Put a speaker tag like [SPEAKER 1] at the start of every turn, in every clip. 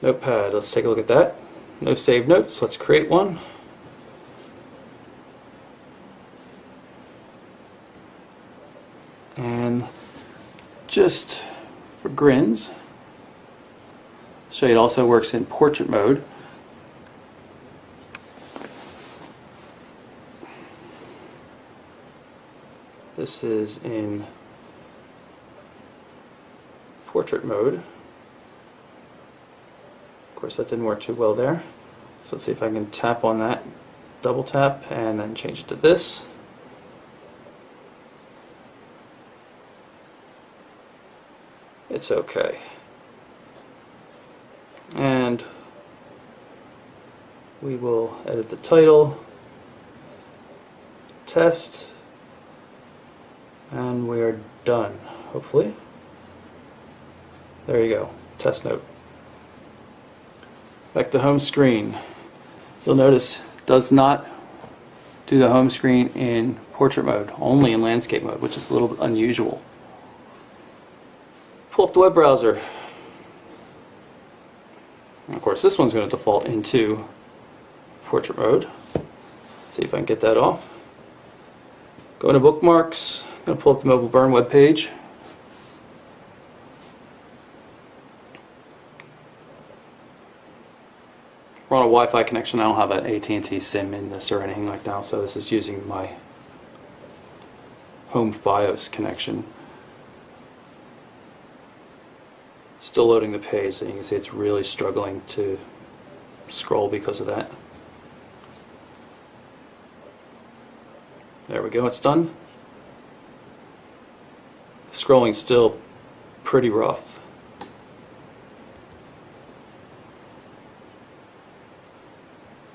[SPEAKER 1] Notepad, let's take a look at that. No saved notes, let's create one. And just for grins, show you it also works in portrait mode. This is in portrait mode. Of course, that didn't work too well there. So let's see if I can tap on that, double tap, and then change it to this. It's okay. And we will edit the title, test, and we are done, hopefully. There you go, test note. Back to home screen. You'll notice it does not do the home screen in portrait mode, only in landscape mode, which is a little bit unusual. Pull up the web browser. And of course, this one's going to default into portrait mode. See if I can get that off. Go into bookmarks. I'm going to pull up the Mobile Burn web page. We're on a Wi-Fi connection. I don't have an AT&T SIM in this or anything like that, so this is using my home Fios connection. Still loading the page, and you can see it's really struggling to scroll because of that. There we go, it's done. Scrolling's still pretty rough.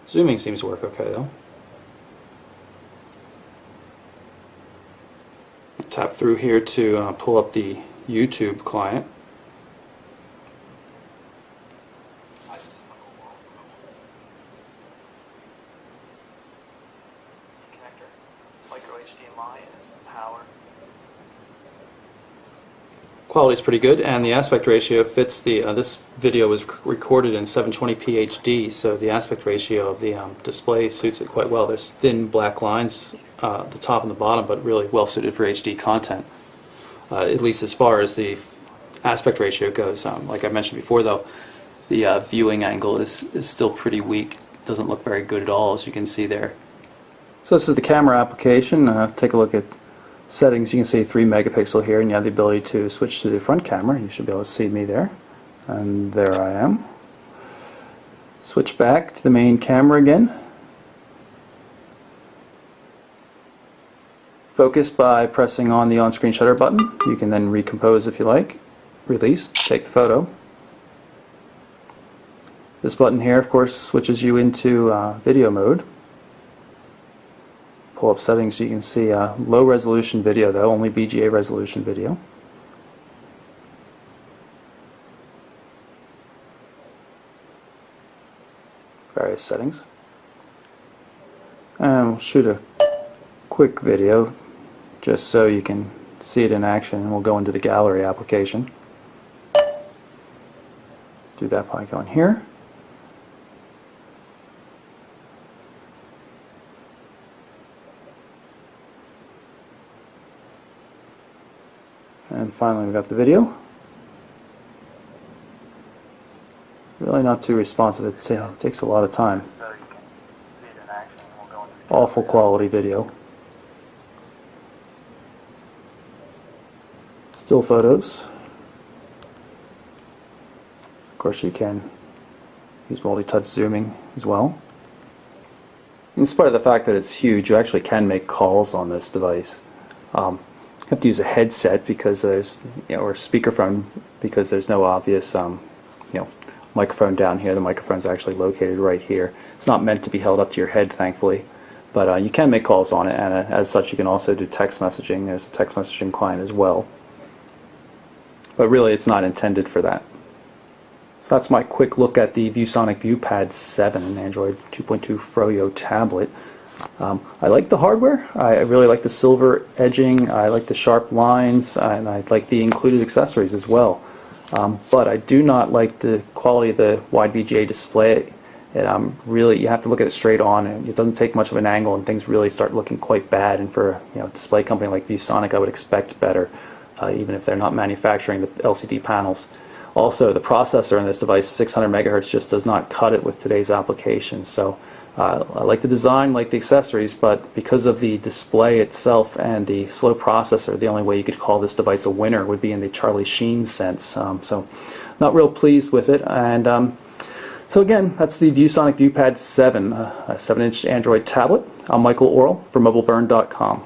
[SPEAKER 1] Zooming seems to work okay though. Tap through here to pull up the YouTube client.
[SPEAKER 2] Micro HDMI and some power.
[SPEAKER 1] Quality is pretty good, and the aspect ratio fits the. This video was recorded in 720p HD, so the aspect ratio of the display suits it quite well. There's thin black lines at the top and the bottom, but really well suited for HD content. At least as far as the aspect ratio goes. Like I mentioned before, though, the viewing angle is still pretty weak. Doesn't look very good at all, as you can see there. So this is the camera application. Take a look at settings. You can see 3 megapixel here, and you have the ability to switch to the front camera. You should be able to see me there. And there I am. Switch back to the main camera again. Focus by pressing on the on-screen shutter button. You can then recompose if you like. Release, take the photo. This button here, of course, switches you into video mode. Pull up settings so you can see low resolution video, though, only VGA resolution video. Various settings. And we'll shoot a quick video just so you can see it in action, and we'll go into the gallery application. Do that by going here. And finally, we've got the video. Really not too responsive. It takes a lot of time. Awful quality video. Still photos. Of course, you can use multi-touch zooming as well. In spite of the fact that it's huge, you actually can make calls on this device. You have to use a headset because there's, or a speakerphone, because there's no obvious, microphone down here. The microphone's actually located right here. It's not meant to be held up to your head, thankfully, but you can make calls on it, and as such, you can also do text messaging. There's a text messaging client as well, but really, it's not intended for that. So that's my quick look at the ViewSonic ViewPad 7, an Android 2.2 Froyo tablet. I like the hardware. I really like the silver edging. I like the sharp lines, and I like the included accessories as well. But I do not like the quality of the wide VGA display. Really, you have to look at it straight on, and it doesn't take much of an angle, and things really start looking quite bad. And for a display company like ViewSonic, I would expect better, even if they're not manufacturing the LCD panels. Also, the processor in this device, 600 megahertz, just does not cut it with today's applications. So I like the design, like the accessories, but because of the display itself and the slow processor, the only way you could call this device a winner would be in the Charlie Sheen sense. So not real pleased with it. And so again, that's the ViewSonic ViewPad 7, a 7-inch Android tablet. I'm Michael Orrell for MobileBurn.com.